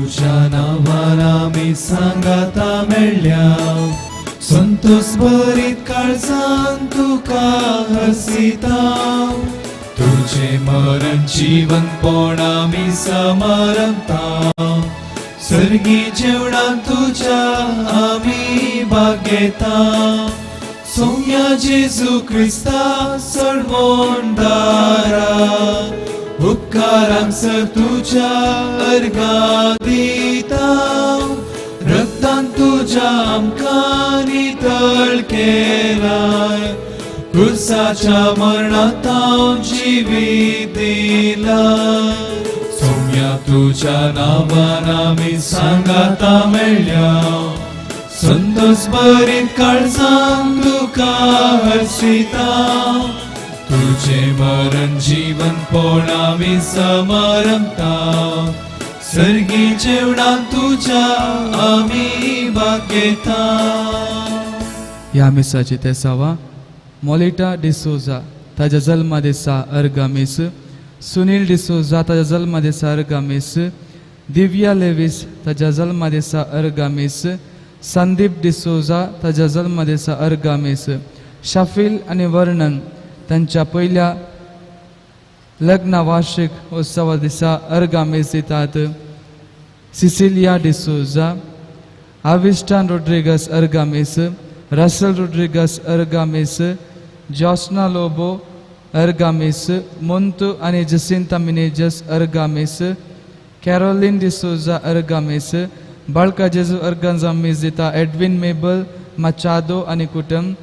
तुझ्या नावान आमी सांगाता मेळ्ळ्या संतोष भरीत काळजान तुका हसिता तुझे मरण जीवनपण आमी समरता सर्गी जेवणात तुझ्या आमी भागेता सोम्या जेजू क्रिस्ता सडवोंडारा उपकारांसर तुझ्या अर्गा दिता रक्तान तुझ्या आमकां नितळ केलाय क्रुसाच्या मरणांत हांव जिवीत दिला सोम्या तुझ्या नावान आमी सांगाता मेळ्ळ्या संतोष भरीत काळजान तुका हसिता तुझे मरण जीवनपण आमी समरता सर्गी जेवणात तुझ्या आमी भागेता. ह्या मिसाची तेसावा मोलिटा डिसोजा ताज्या जल्मा दिसा अर्गामीस सुनील डिसोजा ताज्या जल्मा दिसा अर्गामीस दिव्या लेविस ताज्या जल्मा दिसा अर्गामीस संदीप डिसोजा ताज्या जल्मा दिसा अर्गामीस शफील आणि वर्णन तांच्या पहिल्या लग्न वार्षिक उत्सवा दिसा अर्गामीस दितात. सिसिलिया डिसोजा आविस्टान रोड्रिगस अर्गामीस रसल रोड्रिगस अर्गामीस जॉस्ना लोबो अर्गामीस मोंतू आणि जसिंता मिनेजस अर्गामीस कॅरोलिन डिसोजा अर्गामीस बाळका जेजू अर्गाजामीस दिता एडविन मेबल मचादो आणि कुटुंब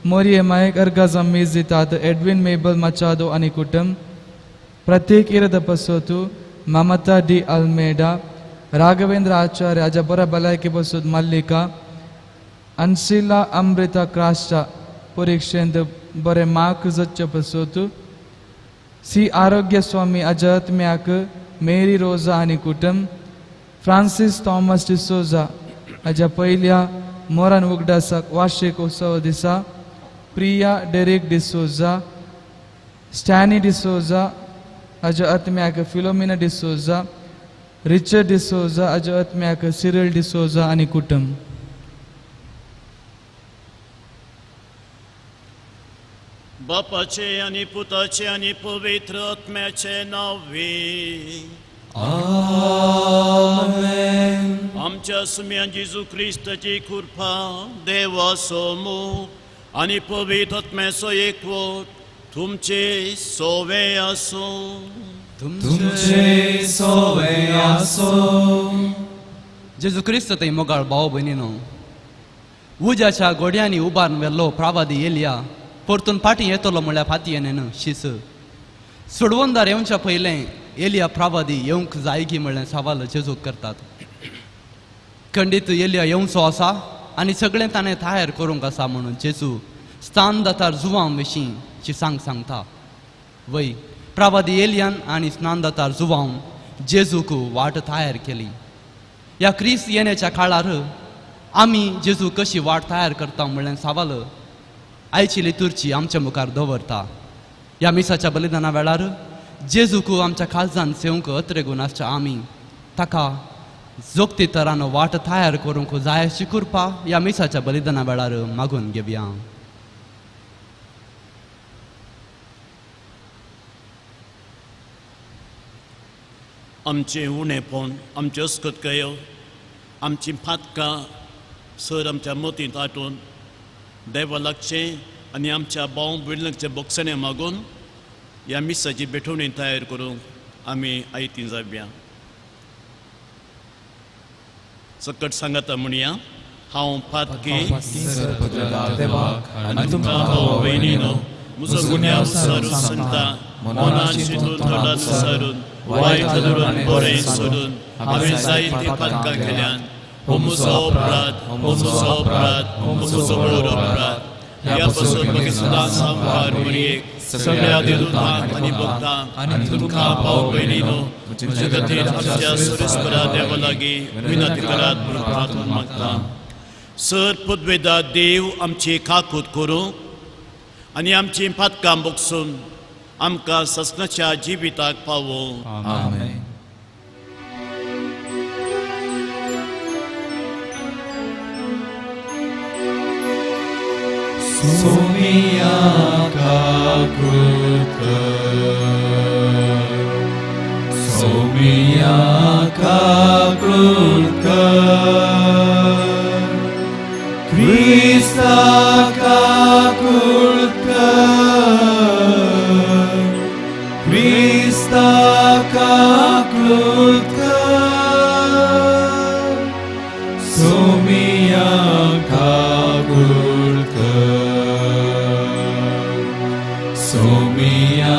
मोरियमायक अर्गाजामीस दितात एडविन मेबल मचादो आणि कुटुंब प्रत्येक इरद पसोतू ममता डी अल्मेडा राघवेंद्र आचार्य अजा बरा भलायकी बसोत मल्लिका अनसिला अमृता क्रास्टा परीक्षेंत बरे मार्क जच्चे पसोतू सी आरोग्य स्वामी अजात्म्याक मेरी रोजा आणि कुटुंब फ्रांसिस थॉमस डिसोजा अजा पहिल्या मोरान उगडासाक वार्षिक उत्सव दिसा प्रिया डेरिक डिसोजा स्टॅनी डिसोजा अजा आत्म्याक फिलोमिना डिसोजा रिचर्ड डिसोजा अजा आत्म्याक सिरिल डिसोजा आणि कुटुंब. बापाचे आणि पुताचे आणि पवित्र आत्म्याचे नावे आमेन. आमच्या सुम्या जेजू ख्रिस्ताची कृपा देवा सोमो आणि पवित्र आत्म्याचो एकवट तुमचे सोवे असो. तुमचे सोवे आसो. जेजू क्रिस्त ते मोगाळ भाव भयणीनो उज्याच्या गोड्यांनी उबारून वेल्लो प्रावादी एलिया परतून फाटी येतलो म्हळ्यार फाती येणेन शिस सोडवोनदार येवच्या पयले एलिया प्रावादी येवंक जायगी म्हळ्यार सवाल जेजूक करतात. खंडीत एलिया येवचो आसा आनी सगळें ताणें तयार करूंक आसा म्हणून जेजू स्थान दातार जुवां विशीं सांगता. वय प्रावादी एलियान आनी स्नान दातार जुवां जेजूक वाट तयार केली. ह्या क्रिस्त येण्याच्या काळार आमी जेजू कशी वाट तयार करता म्हळ्यार सवाल आयची लितुर्ची आमच्या मुखार दवरता. ह्या मिसाच्या बलिदाना वेळार जेजूक आमच्या काळजान सेवंक अत्रेगून आसच्या आमी ताका जोगती तरान वाट तयार करूंक जाय अशी कृपा ह्या मिसाच्या बलिदाना वेळार मागून घेवया. आमचे उणेपण आमचे अस्कतकायो आमची फातकां सर आमच्या मोतींत आटून देवा लागचें आनी आमच्या भाव भयणीचे बोगसणे मागून ह्या मिसाची बेठवणी तयार करूंक आमी आयतीं जावया. सकट सांगाता म्हणया हांव फातकी आनी तुमकां भाव भयणीनो म्हजो गुन्यांव सारून सांगता मनान चिंतून तोंडात सारून वायट धरून बरें सोडून हांवें जायतीं फातकां केल्यान हो म्हजो अपराध हो म्हजो अपराध हो म्हजो व्हड अपराध. ह्या पासून म्हाका सदां सांबार म्हणयेक सगळ्या दिवतांक आनी भक्तांक आनी तुमकां भाव भयणीनो म्हजे खातीर आमच्या सुरेस्परा देवा लागीं विनंती करात म्हणून प्रार्थना मागता. सर पदवेदार देव आमची काकूत करूं आनी आमची फातकां बोगसून आमकां ससनाच्या जिविताक पावो. आमेन. सोमिया सोमिया Krista Krista Somia Somia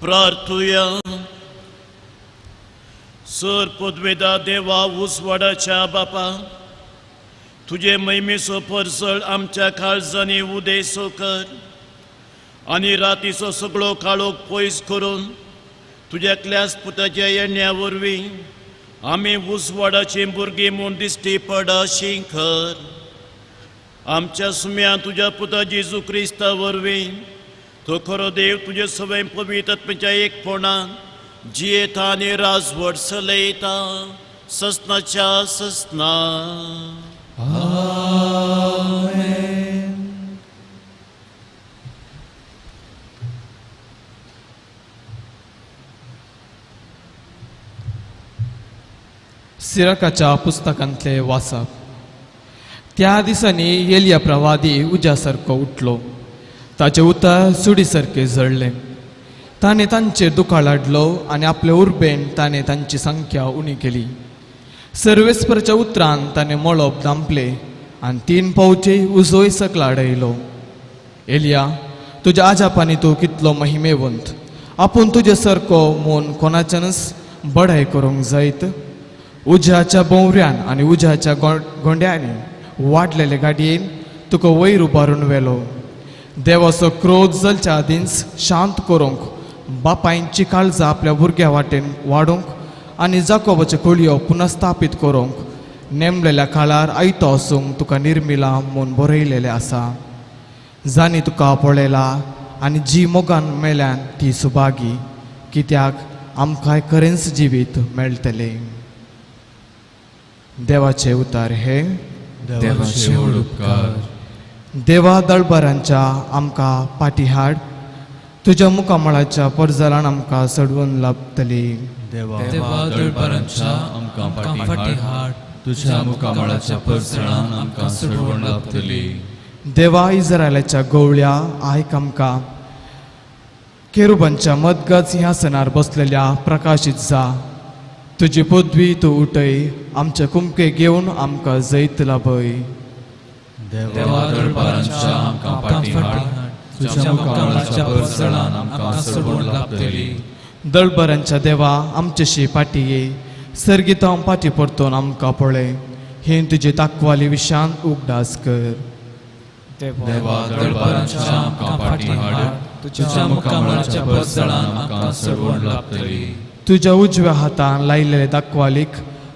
प्रार्थूया. सर पदवेदा देवा उसवाडाच्या बापा, तुझे महिमेचो परसळ आमच्या काळजांनी उदेसो कर आनी रातीचो सगळो काळोख पयस करून तुज्यातल्याच पुताच्या येण्या वरवीं आमी उसवाडाची भुरगीं म्हूण दिश्टी पडा अशीं कर. आमच्या सुम्या तुज्या पुता जेजू क्रिस्ता वरवीं तो खरो देव तुजे सवय पवित्र आत्म्याच्या एकपणान जियेता आनी राजवट चलयता ससनाच्या ससना. सिराकाच्या पुस्तकांतले वाचप. त्या दिसांनी एलिया प्रवादी उज्यासारको उठलो. ताचे उतर सुडीसारके जळले. ताणें तांचेर दुकाळ हाडलो आनी आपल्या उर्बेन ताणें तांची संख्या उणी केली. सर्वेस्पराच्या उतरान ताणें मळब दांपले आनी 3 पावचे उजोय सकल आडयलो. एलिया, तुज्या आजापांनी तूं कितलो महिमेवंत. आपूण तुजे सारको म्हूण कोणाच्यानच बढाय करूंक जायत. उज्याच्या भोवऱ्यान आनी उज्याच्या गोंड्यांनी वाडलेले गाडयेन तुका वयर उबारून व्हेलो. देवाचो क्रोध जलच्या आदींच शांत करूंक, बापायंची काळजां आपल्या भुरग्या वाटेन वाडूंक आनी जाकोबाच्यो कुळयो पुनस्थापीत करूंक नेमलेल्या काळार आयतो आसूंक तुका निर्मिला म्हूण बरयलेलें आसा. जाणी तुका पळयला आनी जी मोगान मेल्यान ती सुभागी, कित्याक आमकां खरेंच जिवीत मेळटलें. देवाचे उतार हे. देवाचे उपकार. देवा दळबरांच्या आमकां पाटी हाड. तुज्या मुखामळाच्या परजलान आमकां चडवून लाभतली. देवा दळबरांच्या आमकां फाटी हाड. तुज्या मुखामळाच्या परसळान आमकां चडवण लाभतली. देवा इस्रायलाच्या गवळ्या आयक आमकां. केरुबांच्या मदगज सिंहासनार बसलेल्या प्रकाशीत जा. तुजी पदवी तूं उठय. आमचे कुमके घेवन आमकां जैत लाभय. देवा दळबरांच्या आमकां फाटी हाड. तुज्या मुखामळाच्या परसळान आमकां चडवण लाभतली. दळबरांच्या देवा आमचेशी फाटी ये. सर्गितां फाटी परतून आमकां पळय. हे तुजे ताकवाली विशान उगडास कर. देवा दळबरांच्या आमकां फाटी हाड. तुज्या मुखामळाच्या परसळान आमकां चडवण लाभतली. तुज्या उजव्या हातान लायलेले दाखवालीक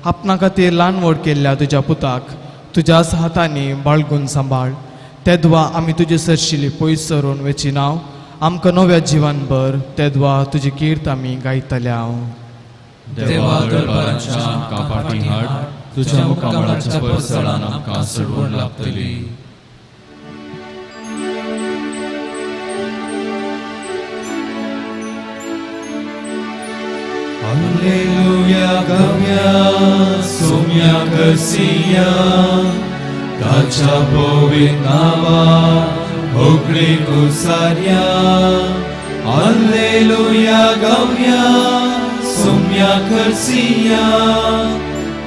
आपणा खातीर ल्हान व्हड केल्ल्या तुज्या पुताक तुज्याच हातांनी बाळगून सांबाळ. तेदवा आमी तुजे सरशिली पयस सरून वेचिनाव. आमकां नव्या जिवान भर. तेदवा तुजी कीर्त आमी गायतल्या. देवा दळबरांच्या आमकां फाटी हाड. तुज्या मुखामळाच्या परसळान आमकां चडवण लाभतली. Alleluia gavia somia garcia tacia povitnava ogli kusaria. Alleluia gavia somia garcia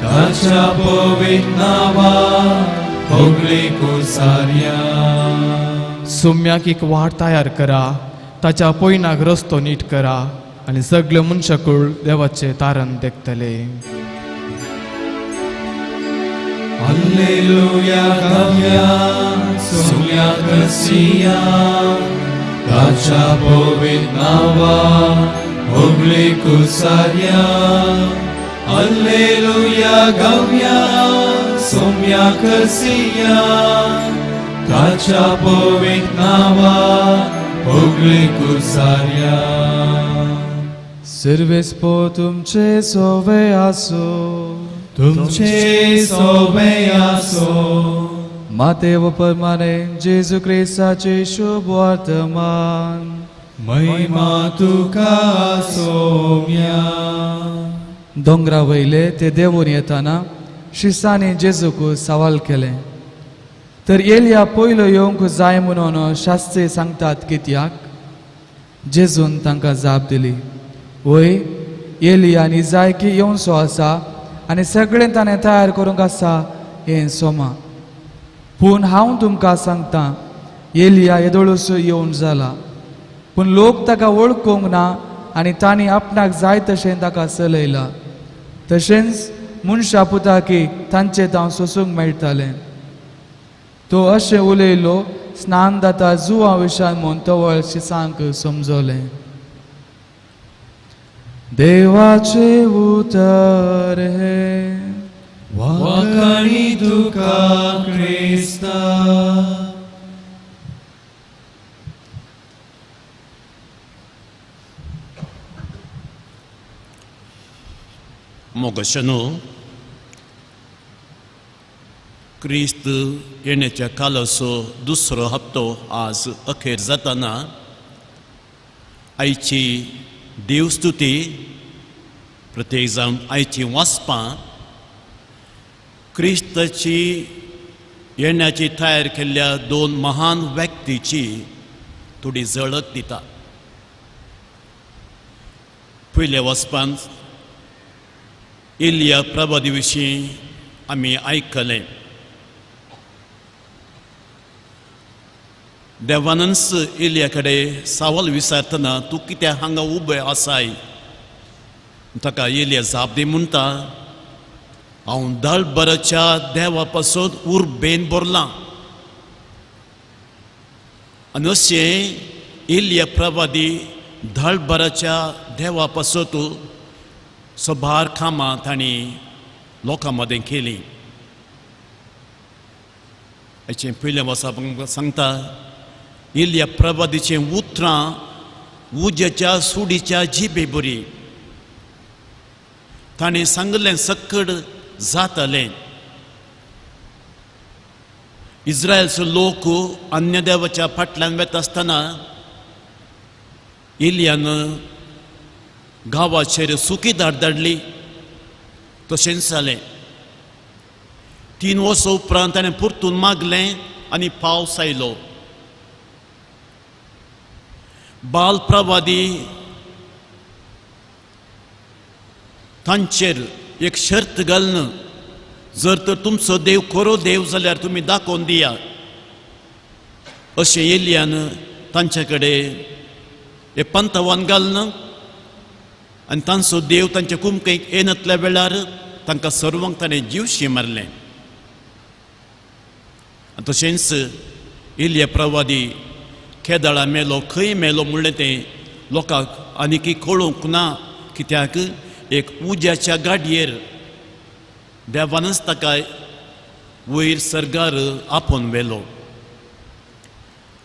tacia povitnava ogli kusaria. सुम्याक एक वाट तयार करा. ताच्या पयनाक रस्तो नीट करा आनी सगळे मनशाकुळ देवाचे तारण देखतले. Alleluia gavia somia garcia tacia povitnava ogli kusaria. Alleluia gavia somia garcia tacia povitnava ogli kusaria. सर्वेस्पो तुमचे सोवे आसो. तुमचे सोबे असो. मातेव परमाने जेजू ख्रिस्ताचे शुभ वर्तमान. महिमा तुका सोम्या. दोंगरा वयले ते देवून येताना शिसांनी जेजूक सवाल केले, तर एलिया पयलो येवंक जाय म्हणून शास्त्री सांगतात कित्याक? जेजून तांकां जाप दिली, वय एलिया आनी जाय की येवचो आसा आनी सगळें ताणें तयार करूंक आसा हें सोमा. पूण हांव तुमकां सांगतां, एलिया येदोळूच येवन जाला, पूण लोक ताका वळखूंक ना आनी तांणी आपणाक जाय तशें ताका चलयला. तशेंच मनशा पुताकी तांचे तांव सोसूंक मेळटलें. तो अशें उलयलो स्नान जाता जुवा विशान म्हूण तवळ शिसांक समजोलें. देवाचे उतर हे. वाखाणी तुका क्रिस्ता. मोगशनो क्रिस्त येण्याच्या कालाचो दुसरो हप्तो आज अखेर जाताना आयची देवस्तुती प्रत्येक जावन आयची वाचपां क्रिस्ताची येण्याची तयार केल्ल्या दोन महान व्यक्तीची थोडी झळक दिता. पयल्या वचपान एलिया प्रवादी विशीं आमी आयकलें. देवानंस एलिया कडेन सवाल विचारतना तूं कित्याक हांगा उबें आसाय? ताका एलिया जाप दी म्हणटा, हांव दळबराच्या देवा पासून उर्बेन बरलां. आनी अशें एलिया प्रवादी दळबराच्या देवा पासून सभार कामां तांणी लोकां मदें केलीं. हाचें पयलें वचप सांगता, एलिया प्रवादीचें उतरां उज्याच्या सुडीच्या जिबे बरी. ताणें सांगलें सकड जातलें. इस्रायलचो लोक अन्य देवाच्या फाटल्यान वता आसतना एलियान गांवाचेर सुकी धाडली. तशेंच जालें. 3 वर्सां उपरांत ताणें परतून मागलें आनी पावस आयलो. बाल प्रवादी तांचेर एक शर्त घालन, जर तर तुमचो देव खरो देव जाल्यार तुमी दाखोवन दिया. अशें एलियान तांचे कडेन हे पंतवान घालन आनी तांचो देव तांच्या कुमकेक येनातल्या वेळार तांकां सर्वांक ताणें जीवशी मारलें. तशेंच एलिया प्रवादी केदाळा मेलो, खंय मेलो म्हणलें तें लोकांक आनीक कळोवंक ना. कित्याक एक उज्याच्या गाडयेर देवानच ताका वयर सर्गार आपोवन व्हेलो.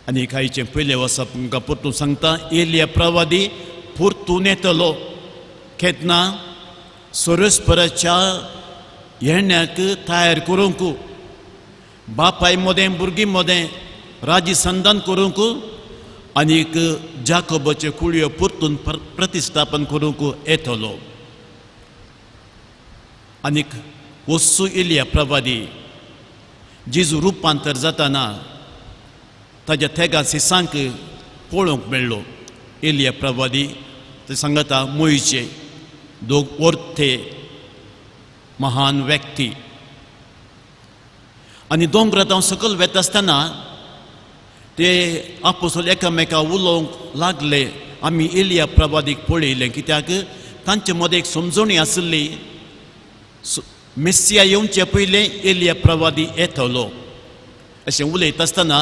आनी कांयचें पयलें वचप तुमकां परतून सांगता, एलिया प्रवादी परतून येतलो केन्ना? सोरेस्पराच्या येण्याक तयार करूंक, बापाय मदें भुरगीं मदें राजी संधान करूंक आनीक जाकोबाच्यो कुळयो परतून प्रतिस्थापन करूंक येतलो. आनीक वस्सू एलिया प्रवादी जेजू रुपांतर जाताना ताच्या तेगा सिसांक पळोवंक मेळ्ळो. एलिया प्रवादी ते सांगता मोयचे दोग वर्थे महान व्यक्ती. आनी दोंगरांत हांव सकयल वेता आसतना ते आपोसोल एकामेका उलोवंक लागले. आमी एलिया प्रवादीक पळयलें, कित्याक तांचे मदें एक समजणी आसली, मेस्सिया येवचे पयलें एलिया प्रवादी येतलो. अशें उलयता आसतना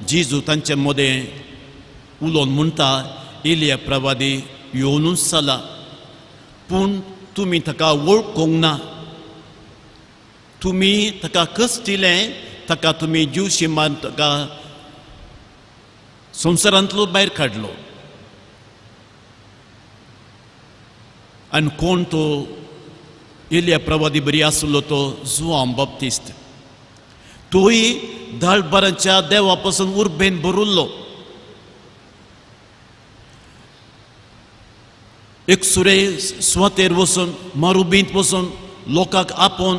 जेजू तांचे मदें उलोवन म्हणटा, एलिया प्रवादी येवनूच जाला, पूण तुमी ताका वळखूंक ना. तुमी ताका कस दिलें, ताका तुमी जीवशी मारून ताका संवसारांतलो भायर काडलो. आनी कोण तो एलिया प्रवादी बरी आसलो तो जुआंव बाप्तिस्त तोय धाडबारांच्या देवापासून उर्बेन भरुल्लो एक सुरे स्वातेर वचून मारुबींत वचून लोकांक आपोवन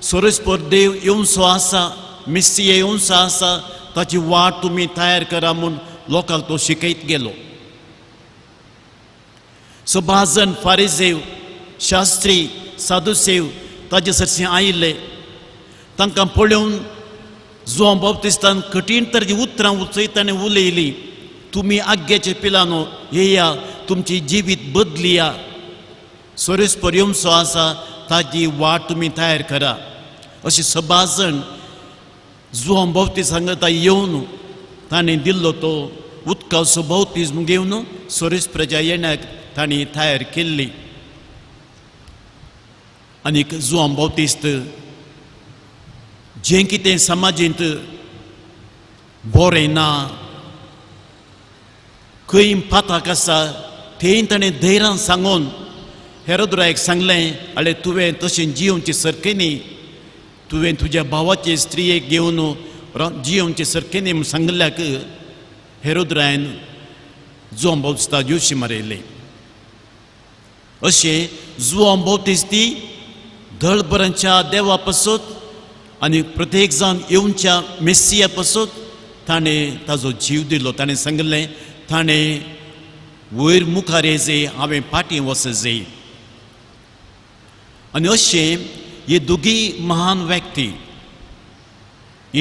सोरेस्पर देव येवचो आसा मिस्सिये येवचो आसा ताची वाट तुमी तयार करा म्हूण लोकांक तो शिकयत गेलो. सो 5 जाण फारिसेव शास्त्री सादुसेव ताजे सरसी आयिल्ले. तांकां पळोवन जुआंव बाप्तिस्तान कठीण तरेची उतरां उचयताना उलयली, तुमी आग्याचे पिलांनो येया, तुमची जिवीत बदलिया, सोरेस्पर येवचो आसा ताची वाट तुमी तयार करा. अशें 6 जाण जुआंव बाप्तिस्तान सांगता येवन ताणें दिल्लो तो उदकाचो बाप्तिस्म घेवन सोरेस्पराच्या येण्याक तांणी तयार केल्ली. आनीक जुआंव बाप्तिस्त जें कितें समाजींत बरें ना, खंय पाताक आसा थंय ताणें धैर्यान सांगून हेरोदराक सांगलें, आले तुवें तशें जियोवचें सारकें न्ही, तुवें तुज्या भावाचे स्त्रियेक घेवन जियोवचें सारकें न्ही म्हूण सांगल्याक हेरोदरायन जुआंव बाप्तिस्ताक जीवशी मारयले. अशें जुआंव बाप्तिस्ती धडबरांच्या देवा पासून आनी प्रत्येक जावन येवच्या मेस्सिया पासून ताणें ताजो जीव दिलो. ताणें सांगलें ताणें वयर मुखार येजे, हांवें फाटीं वचजे. आनी अशें हे दोगी महान व्यक्ती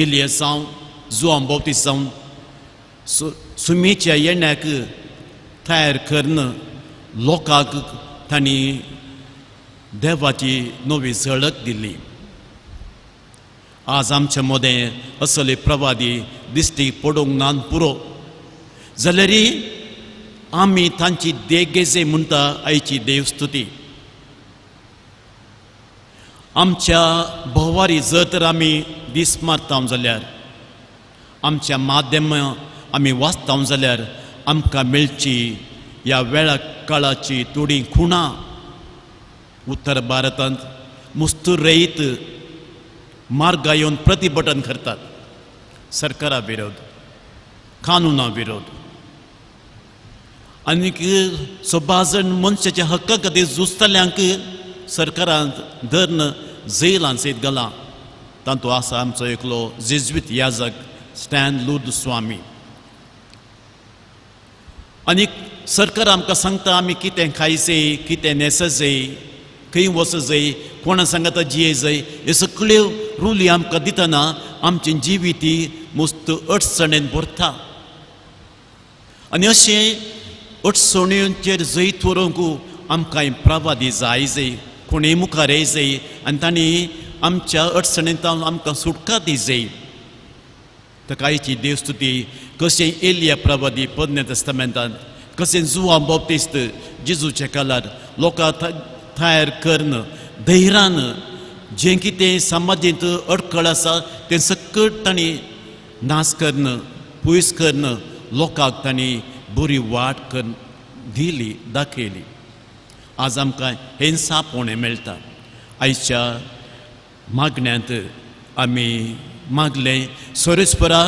एलिया जावं जुआंव बाप्तिस्त जावन सुमेच्या येण्याक तयार करन लोकांक तांणी देवाची नवी झळक दिली. आज आमच्या मदें असले प्रवादी दिश्टी पडोवंक ना पुरो जाल्यार आमी तांची देगेजे म्हणटा आयची देवस्तुती. आमच्या भोवारी जर तर आमी दीस मारता जाल्यार, आमच्या माध्यमां आमी वाचता जाल्यार आमकां मेळची ह्या वेळा काळाची थोडी खुणां उत्तर भारतांत मुस्तूर रयत मार्गा येवन प्रतिभटन करतात. सरकारा विरोध, कानुना विरोध, आनीक 6 जाण मनशाच्या हक्का खातीर झुजतल्यांक सरकारान धरन जेलांत सयत घालां. तातूंत आसा आमचो एकलो जेजुईत याजक स्टॅन लूर्द स्वामी. आनीक सरकार आमकां सांगता आमी कितें खायचें, कितें न्हेसचें, खंय वचचें, कोणा सांगता जियेचें, ह्यो सगळ्यो रुली आमकां दितना आमचें जिवीत ही मस्त अडचणेन भरता. आनी अशें अडचणींचेर जैत व्हरूंक आमकां प्रवादी जायचे, कोणेय मुखार येयचे आनी तांणी आमच्या अडचणींत आमकां सुटका दिवची. ताका आयची देवस्तुती कशें एलिया प्रवादी पोरण्या तेस्तामेंतांत, कशें जुआंव बाप्तिस्त जेजूच्या काळार लोकां तयार करन धैर्यान जें कितें समाजींत अडखळ आसा तें सकट तांणी नाश करन, पयस करन लोकांक तांणी बरी वाट कर दिली, दाखयली. आज आमकां हें सापोवणें मेळटा. आयच्या मागण्यांत आमी मागलें, सोरेस्परा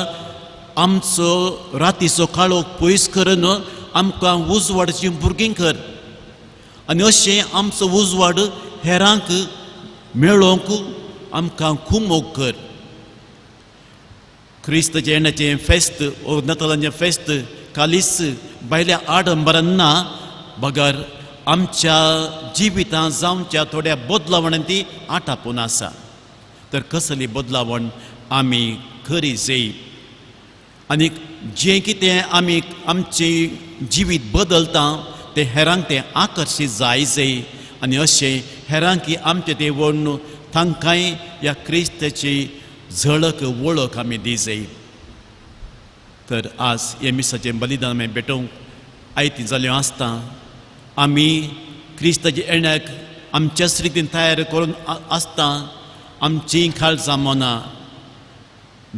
आमचो रातीचो काळोख पयस करन आमकां उजवाडाची भुरगीं कर, आनी अशें आमचो उजवाड हेरांक मेळोवंक आमकां कुमोग कर. क्रिस्ताच्या येण्याचें फेस्त ओ नतालांचें फेस्त कालीस भायल्या आडंबरान ना, बगर आमच्या जिवितांत जावच्या थोड्या बदलावणांनी ती आटापून आसा. तर कसली बदलावण आमी करी जाय. आनी जें कितें आमी आमचें जिवीत बदलता तें हेरांक तें आकर्शीत जाय. आनी अशें हेरांक आमचें तें वळून तांकांय ह्या क्रिस्ताची झळक वळख आमी दी जाय. तर आज हे मिसाचें बलिदान आमी भेटोवंक आयती जाल्यो आसता. आमी क्रिस्ताच्या येण्याक आमच्याच रितीन तयार करून आसता. आमची काळजां मनां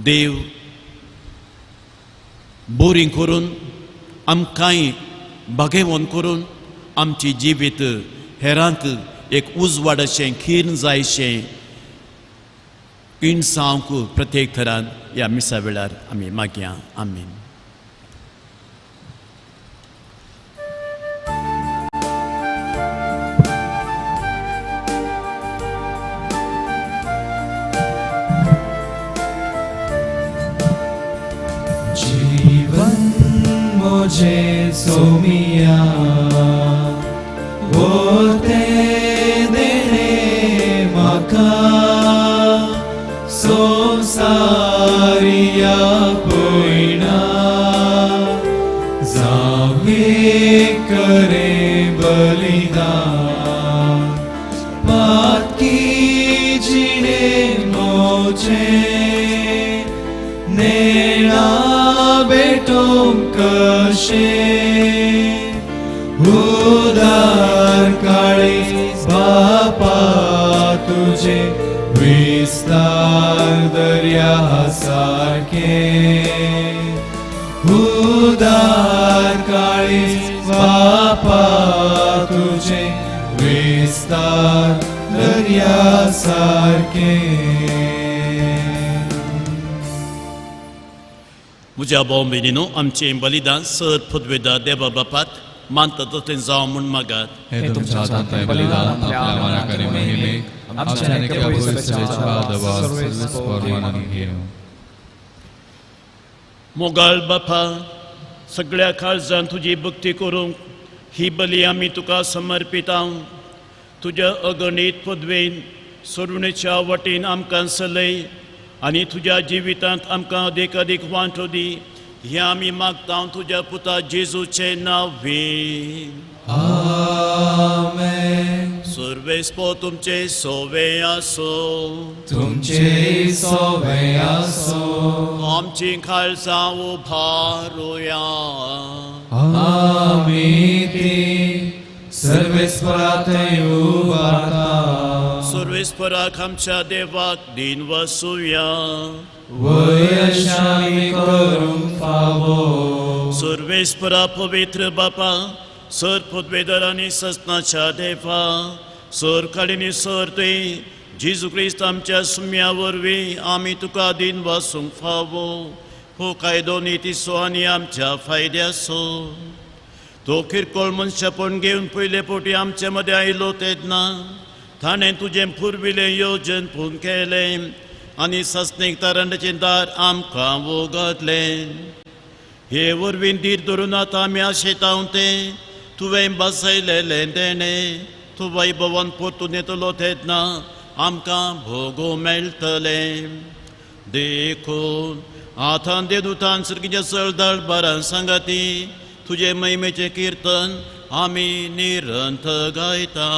देव बोरी करून आमकांय बागेवण करून आमची जिवीत हेरांक एक उजवाड अशें खीण जायशें इणसांवक प्रत्येक थरान ह्या मिसा वेळार आमी मागया. आमीन. जीवन मुझे सोमिया बोलते देने मका संसारिया पोइना जावे करे बलिदान बात की जीने मुझे नेना बेटो कशे उदार काळी बापा तुझे विस्तार दर्या सारखे उदार काळी बापा तुझे विस्तार दर्या सारखे. म्हज्या भाव भयणीनो, आमचें बलिदान सर पदवेदार देवा बापात मानता तशें जावं म्हूण मागात. हे तुमच्या हातांतलें बलिदान आपल्या मनाकरी महिमेक आमच्या नेक्या पवित्रतेच्या दबाव सर्वस्वर मानून घेव. मोगाळ बापा, सगळ्या काळजान तुजी भक्ती करूंक ही बली आमी तुका समर्पिता. तुज्या अगणीत पदवेन सोडवणेच्या वाटेन आमकां चलय आनी तुज्या जिवितांत आमकां अदीक अदीक वांटो दी. हें आमी मागता तुज्या पुता जेजूचे नांवेन. आमेन. सर्वेस्पो तुमचे सोवे आसो. तुमचे सोवे आसो. आमची खालसां उबारुया. आमी ती सर्वेस्परांतय उबारता. सर्वेस्पराक आमच्या देवाक दिन वसूया. वयशामी करूंक फावो. सर्वेस्परा पवित्र बापा, सर पदवेदार आनी सस्नाच्या देवा, सर काळीनी सर तुवें जेजू क्रिस्त आमच्या सुम्या वरवीं आमी तुका दिन वासूंक फावो. हो कायदो नितीसो आनी आमच्या फायद्याचो. तो किरकोळ मनशापण घेवन पयले फावटी आमचे मदें आयलो तेन्ना ताणें तुजें पुर्विलें येवजन पूर्ण केलें आनी सस्नेक तारणाचें दार आमकां वगतलें. हे वरवीं धीर धरून आतां आमी आशेताव तें तुवें बसयलेलें देणें तूं वैभवान परतून येतलो तेन्ना आमकां भोगूं मेळटलें. देखून आतां देदूतान सर्गीच्या सरदार बारां सांगाती तुजे महिमेचें कीर्तन आमी निरंतर गायता.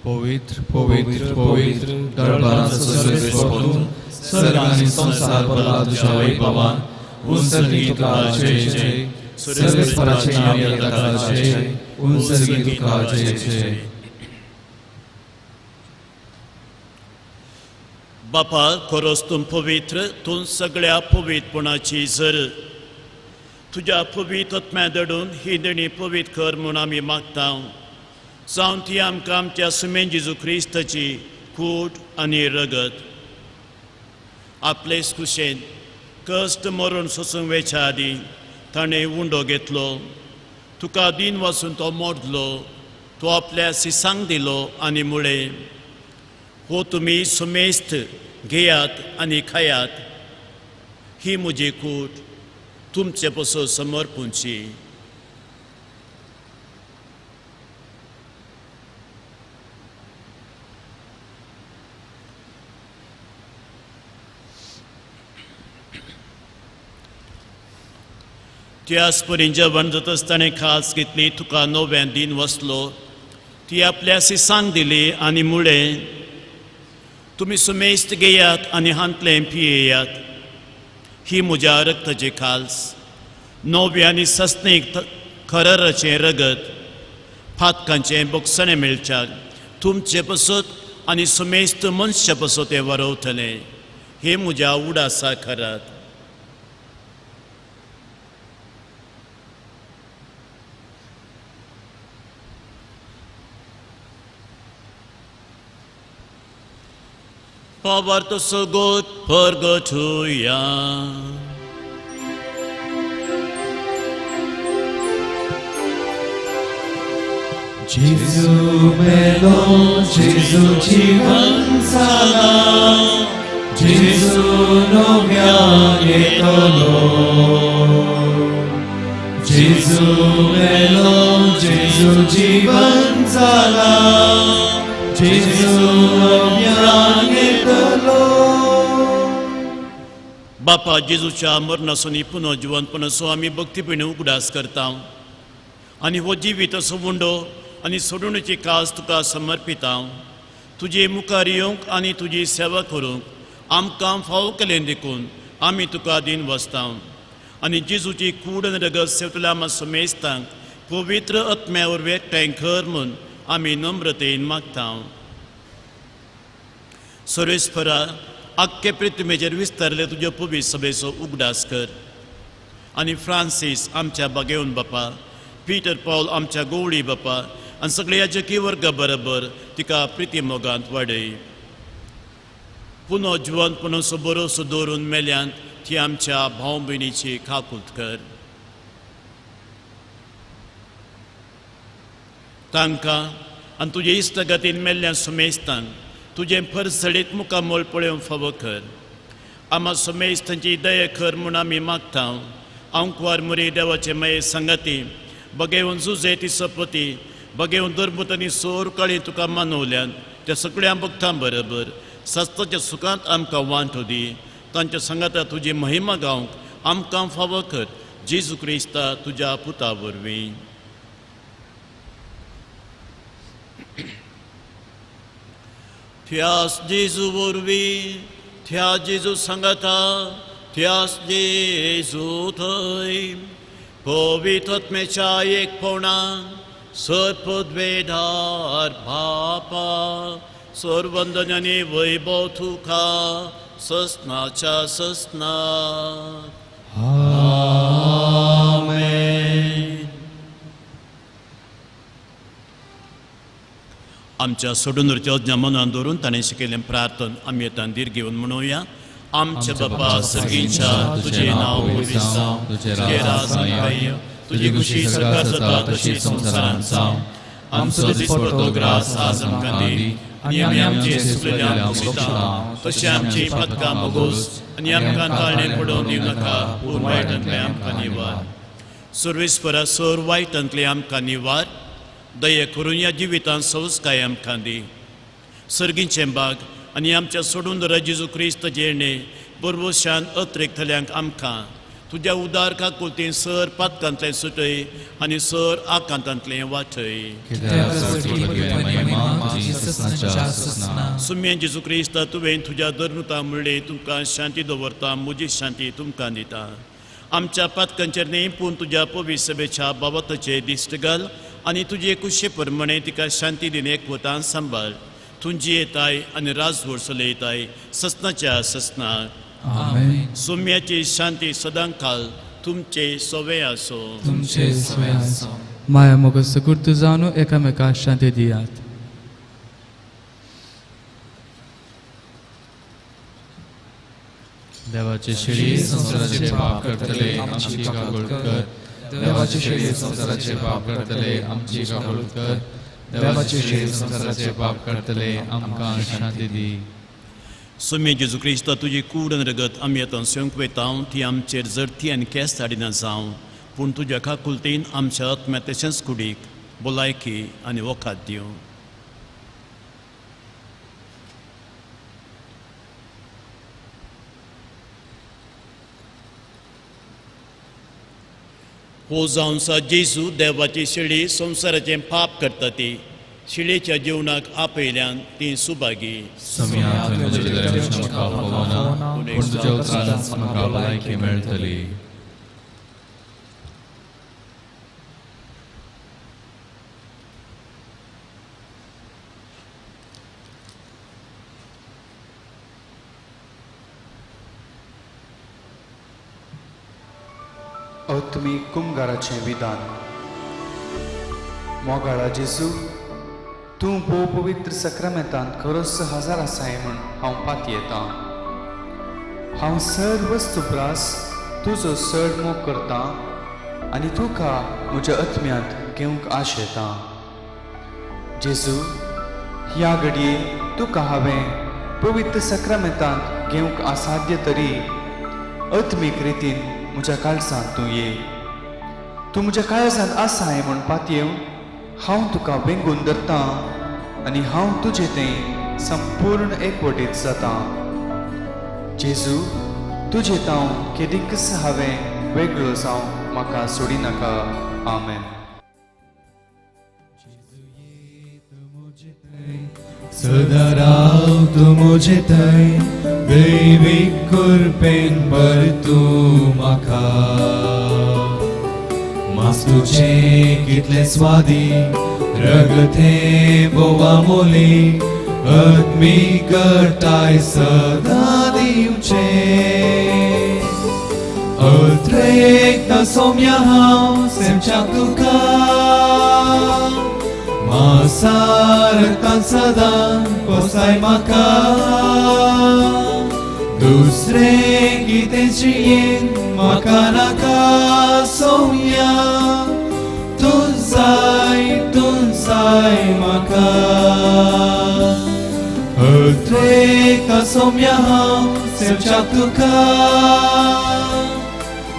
पवित्र पवित्र पवित्र दरबाराचो सर्वेस्वर तूं, सर्ग आनी संसार भरला तुज्या वैभवान. उंचरगी तुका जय जय, सर्वेस्वराचे नांव ताका जय, उंचरगी तुका जय जय. बापा, खरोच तूं पवित्र, तूं सगळ्या पवित्रपणाची झर. तुज्या पवित्र आत्म्या दडून ही देणी पवित्र कर म्हूण आमी मागता. जावन ती आमकां आमच्या सुमेन जेजू क्रिस्ताची कूड आनी रगत आपलेच कुशेन कश्ट मरून सोसूंक वेच्या आदी ताणें उंडो घेतलो. तुका दिन वाचून तो मोडलो. तो आपल्या सिसांक दिलो आनी मुळे हो तुमी सुमेस्त घेयात आनी खायात. ही म्हजी कूड तुमचे पसो समर्पूंची. त्याच परीन जेवण जाता आसतना खास घेतली. तुका नव्यान दिन वसलो. ती आपल्या सिसांक दिली आनी मुळे तुमी सुमेस्त घेयात आनी हांतलें पियेयात. ही म्हज्या रक्ताची खास, नवे आनी सस्नेक खरराचें रगत, फातकांचें बोगसणें मेळच्याक तुमचे पसत आनी सुमेस्त मनशा पसत तें वरवतलें. हे म्हज्या उडासा Kharat. Pavarto så gott purgatoria. Jesu melo, Jesu जीवन साला, Jesu novianetolo. Jesu melo, Jesu जीवन साला, Jesu novianetolo. बापा जेजूच्या मरणासोनी पुनः जिवंतपणासो आमी भक्तीपणे उगडास करता आनी हो जिवीत असो उंडो आनी सोडूणची कास तुका समर्पिता. तुजे मुखार येवंक आनी तुजी सेवा करूंक आमकां फाव केलें देखून आमी तुका दिन वसता आनी जेजूची कूड आनी रगत सेवतल्या आमच्या मेस्तांक पवित्र आत्म्या वरवीं एकठांय कर म्हूण आमी नम्रतेन मागता. सर्वेस्परा आख्खे पृथ्वीचेर विस्तारले तुज्या पवित्र सभेचो उगडास कर आनी फ्रांसीस आमच्या बागेवन बापा, पीटर पॉल आमच्या गवळी बापा आनी सगळ्या जकी वर्गा बरोबर तिका प्रिती मोगांत वाडय. पुनो जिवंतपणाचो बरोसो दवरून मेल्यांत ती आमच्या भाव भयणीची खाकूत कर. तांकां आनी तुजे इश्टगतीन मेल्ल्या सुमेस्तांक तुजें परसडीत मुखामोल पळोवंक फावो कर. आमा सुमेस्तांची दया कर म्हूण आमी मागता. आंकवार मुरी देवाचे माये संगती बगेवन झुजे ती सपती बगेवन दरमुत आनी सोर काळी तुका मानवल्यान त्या सगळ्या भक्तां बरोबर सस्ताच्या सुखांत आमकां वांटो दी. तांच्या संगता तुजी महिमा गावंक आमकां फावो कर. जेजू क्रिस्ता तुज्या पुता वरवीं. थ्यास जेजू वरवीं, थ्या जेजू संगता, थ्यास जेजू थंय पवित्र आत्म्याच्या एकपणान सर्पद्वेधार बापा सर्वंदन आनी वैभव तुका ससनाच्या ससनात. आमेन. आमच्या सोडूनच्या अज्ञा मनान दवरून ताणें शिकयलें प्रार्थन आमी येतान दीर घेवन म्हणुया. आमचे बापा सर्गीच्या तुझे नाव पवित्र जावं, तुझे राज येवं, तुझी खुशी सरकार जाता तशी संवसारांत जावं. आमचो दिसपडटो ग्रास आज आमकां दी आनी आमी आमचे चुकलेल्यांक मागता तशी आमची पदकां मोगोस आनी आमकां ताळणें पडोवन दिवं नाका पूण वायटांतले आमकां निवार. सर्वेस्परा सर वायटांतले आमकां निवार. दये करून ह्या जिवितांत संस्काय आमकां दी. सर्गीचें बाग आनी आमच्या सोडून जेजू क्रिस्त जेणे बरोबरशान अत्रेकतल्यांक आमकां तुज्या उदार काकुलतीन सर पातकांतलें सुटय आनी सर आकांतांतलें वाटय. सुम्य जेजू क्रिस्ता तुवें तुज्या धर्नुता म्हणले तुमकां शांती दवरता, म्हजी शांती तुमकां दिता. आमच्या पातकांचेर न्ही पूण तुज्या पवित्र सभेच्या बाबताचे दिश्ट घाल आनी तुजे कुशे प्रमाणे तिका शांती दिन एकवटान सांबाळ. तुजी येताय आनी राजवट चलयताय ससनाच्या ससनाक. आमेन. सुम्याची शांती सदां काल तुमचे सवे आसो. माया मोग सुकृत जावन एकामेकाक शांती दियात. देवाची शिडी संसाराचे पाप करतले आमची काकूळ कर. देवाची शिडी संसाराचे पाप करतले आमची काकूळ कर. देवाची शिडी संसाराचे पाप करतले आमकां शांती दी. सुम्य जेजू क्रिस्ता तुजी कूड आनी रगत आमी आतां सेवंक वयता. ती आमचेर जडती आनी केस धाडिना जावं पूण तुज्या काकुलतीन आमच्या आत्म्या तशेंच कुडीक भलायकी आनी वखाद दिवं. हो जावन सा जेजू देवाची शिडी संवसाराचें पाप करता ती शिडेच्या जिवनाक आपयल्यान ती सुभागी. सम्याक तुजे दर्शन म्हाका पावना पूण तुज्या उतरांत म्हाका भलायकी मेळटली. अवतमी कुमगाराचें विधान. मोगाळा जेजू तूं भोव पवित्र सक्रामेंतांत खरोच हजर आसाय म्हूण हांव पाती येता. हांव सर वस्तुप्रास तुजो चड मोग करतां आनी तुका म्हज्या आत्म्यांत घेवंक आश येता. जेजू, ह्या घडये तुका हांवें पवित्र सक्रामेंतांत घेवंक असाध्य तरी आत्मीक रितीन म्हज्या काळजांत तूं ये. तूं म्हज्या काळजांत आसाय म्हूण पातयेवन हांव तुका वेंगून धरतां आनी हांव तुजें तें संपूर्ण एकवटीत जाता. जेजू, तुजें तांव केदींकच हांवें वेगळो जावं म्हाका सोडिनाका. आमेन. सदा राव तूं मुझे थंय, दैवीक कृपेन भर तूं म्हाका. मास तुजें कितलें स्वादी रगतें बोवा मोली, आत्मी करताय सदा दिवचें. अत्रेक ना सोम्या हांव सेमच्याक तुका, मासारकां सदां पोसाय म्हाका. दुसरें कितें जियेन म्हाका नाका सोम्या, तूं जाय म्हाका. अत्रेका सोम्या हांव सेवच्याक तुका,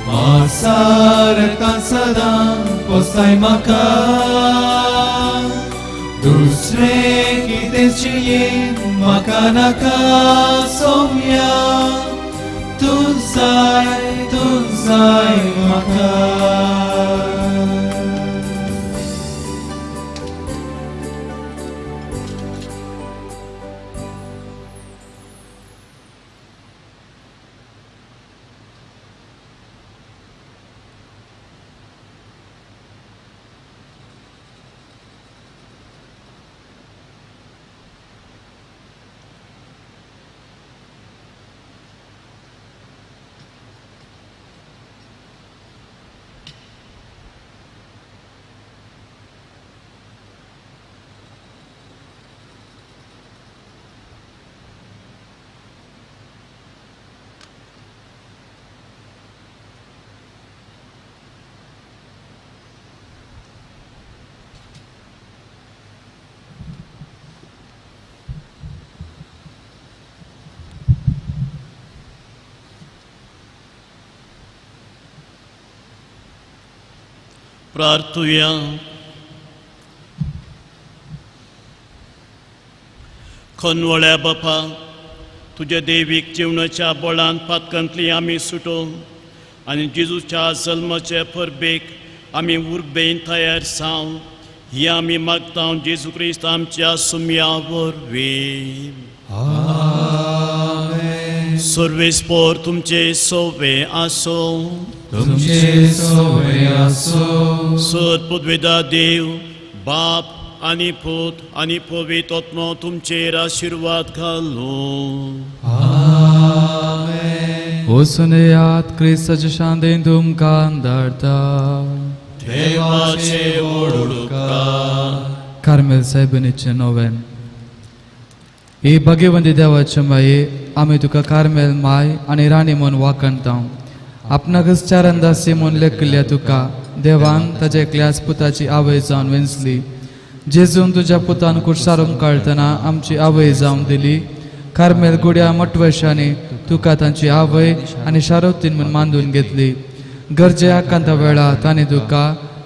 मासारकां सदां पोसाय म्हाका. दुसरें कितें जियेन म्हाका नाका सोम्या, तूं जाय म्हाका. प्रार्थुया. खनवळ्या बापा, तुझ्या दैवीक जीवनाच्या बळान पातकांतली आमी सुटो आनी जेजूच्या जल्माचे परबेक आमी उर्बेन तयार जावं, ही आमी मागता जेजू क्रिस्त आमच्या सुम्या वरवीं. सर्वेस्पोर तुमचे सोवे आसो. तुमचे सोवे आसो. सदपदवेदा देव बाप आनी पूत आनी पवित्र आत्मा तुमचेर आशीर्वाद घालो. वचून येयात, क्रिस्ताचे शांतेन तुमकां धाडटा. देवाचे ओडुका. कार्मेल सायबिणीचें नोवेन. ही भगवंती देवाचे माये, आमी तुका कार्मेल माय आनी राणी म्हूण वाखणटा. आपणाकच चारंदासी म्हूण लेखल्या तुका देवान ताच्या एकल्याच पुताची आवय जावन वेंचली. जेजून तुज्या पुतान कुर्सारून काळतना आमची आवय जावन दिली. कार्मेल गुड्या मटवशांनी तुका तांची आवय आनी शारोतीन म्हूण मांडून घेतली. गरजे आकांत वेळा तांणी तुका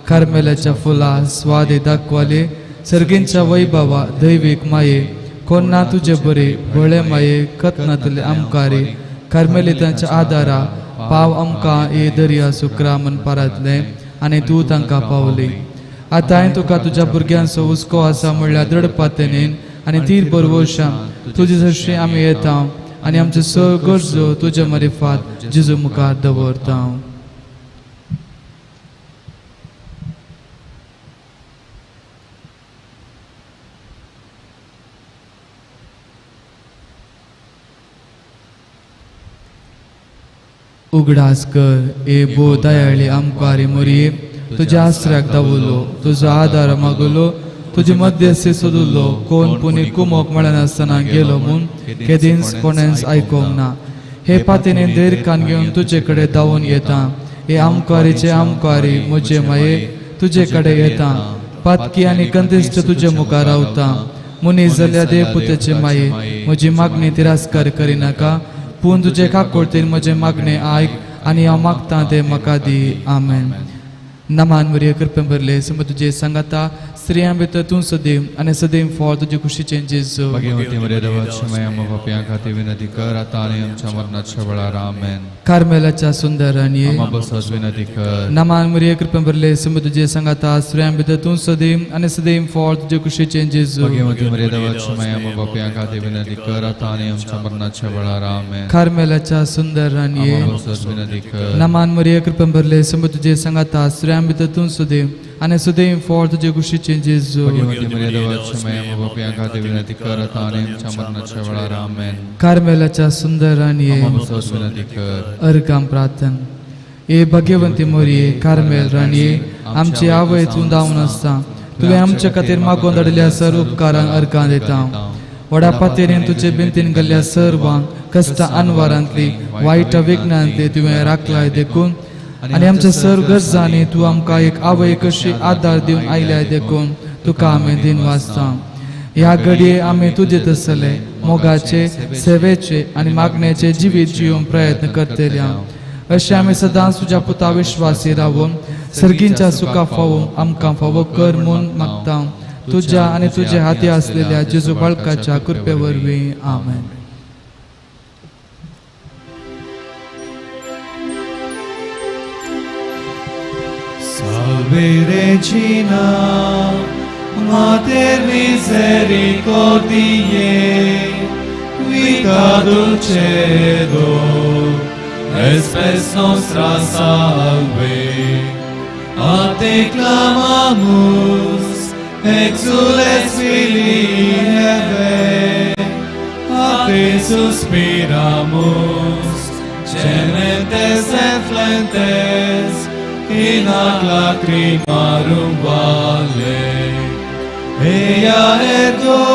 कार्मेलाच्या फुलां स्वादी दाखवली. सर्गींच्या वैभवा दैवीक माये, कोण ना तुजे बरे बळे माये, कतनातले आमकारे. कार्मेलितांच्या आदारा पाव आमकां हे दर्या सुक्रा म्हण पारातले आनी तूं तांकां पावली. आतां तुका तुज्या भुरग्यांचो हुस्को आसा म्हणल्यार दृढपातेन आनी तीर बरवशां तुजे जशें आमी येता आनी आमच्यो सगळ्यो गरजो तुजे मरिफात जेजू मुखार दवरता. उगडास कर ए बो दयाळी आमकारी मोरये, तुज्या आश्रयाक दावलो, तुजो आदार मागलो. तुझे मध्यस्थी सोदुल्लो कोण पुनी कुमोक मेळनासतना गेलो म्हूण केदींच कोणेंच आयकोंक ना. हे पातेने देर कान घेवन तुजे कडेन धांवून येता. हे आमकारीचे आमकारी म्हजे माये तुजे कडेन येता. पातकी आनी कंदिश्ट तुजे मुखार रावता. मुनीस जाल्या देव पुतेचे माये म्हजी मागणी तिरस्कार करिनाका. पूण तुजे काकुळतीन म्हजे मागणे आयक आनी हांव मागतां ते म्हाका दी. आमेन. नमान मरिय कृपेन भरले समज तुजे संगता स्त्रियां भितर तूं सदैव आनी सदैव फळ तुजे कुशीचे जेजू. भगवती मर्यादा क्षमया पाप्यां खातीर विनंती कर आता आनी आमच्या मरणाच्या वेळार आमेन. कार्मेलाच्या सुंदर राणये आम्हा बसत विनंती कर. नमान मरिय कृपेन भरले समज तुजे संगता स्त्रियां भितर तूं सदैव आनी सदैव फळ तुजे कुशीचे जेजू. भगवती मर्यादा क्षमया पाप्यां खातीर विनंती कर आता आनी आमच्या मरणाच्या वेळार आमेन. कार्मेलाच्या सुंदर राणये आम्हा बसत विनंती कर. नमान मरिय कृपेन भरले समज तुजे संगता स्त्रियां भितर तूं सदैव आनी सदैव फळ तुजे कुशीचे जेजू. भगवती मर्यादा क्षमया पाप्यां खातीर विनंती कर आता आनी आमच्या मरणाच्या वेळार आमेन. कार्मेलाच्या सुंदर राणये आम्हा बसत विनंती कर. अर्काम प्रार्थन. ए भगवंती मोरये कार्मेल राणये आमची आवय तूं धांवन आसता. तुवें आमचे खातीर मागोवन धाडिल्ल्या सर्व उपकारांक अर्कां दिता. व्हडा पातेरीन तुजे बिनतीन गेल्ल्या सर्वांक कश्टां अनवारांतली वायट विघ्नांतली तुवें राखलाय देखून आनी आमच्या सर्व गरजांनी तूं आमकां एक आवय कशी आदार दिवन आयल्याय देखून तुका आमी दिन वाचता. ह्या घडये आमी तुजेत आसले मोगाचे सेवेचे आनी मागणेचे जिवीत जिवूंक प्रयत्न करतल्या. अशें आमी सदांच तुज्या पुता विश्वासी रावून सर्गींच्या सुखा फावूंक आमकां फावो कर म्हूण मागता. तुज्या आनी तुजे हाती आसलेल्या जेजू बाळकाच्या कृपे वरवीं. आमेन. Salve Regina, Mater misericordiae, vita dulcedo, espes nostra salve. A te clamamus, exules filii Eve, a te suspiramus, gementes et flentes, in ac lacrimarum vale. Ea ergo,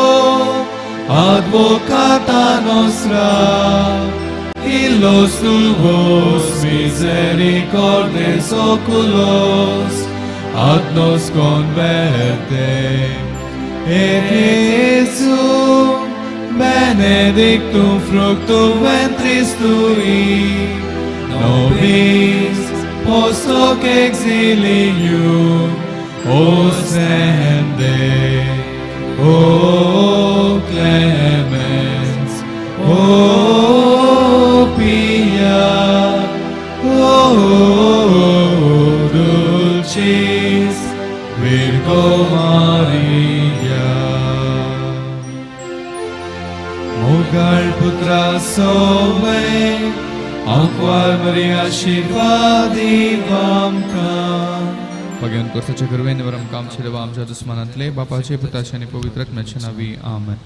advocata nostra, illos tuos misericordes oculos, ad nos converte. Et Jesum, benedictum fructum ventris tui, nobis post hoc exilium ostende. O clemens, O pia, O dulcis Virgo Maria. Mogal putra sove, Anqual Maria आशीर्वादिवाम का. भगवान कोर्साचे करवेन वरम काम छेडवा आमच्या दुस्मानातले बापाचे पुताचे आणि पवित्र आत्म्याचे नावी. आमेन.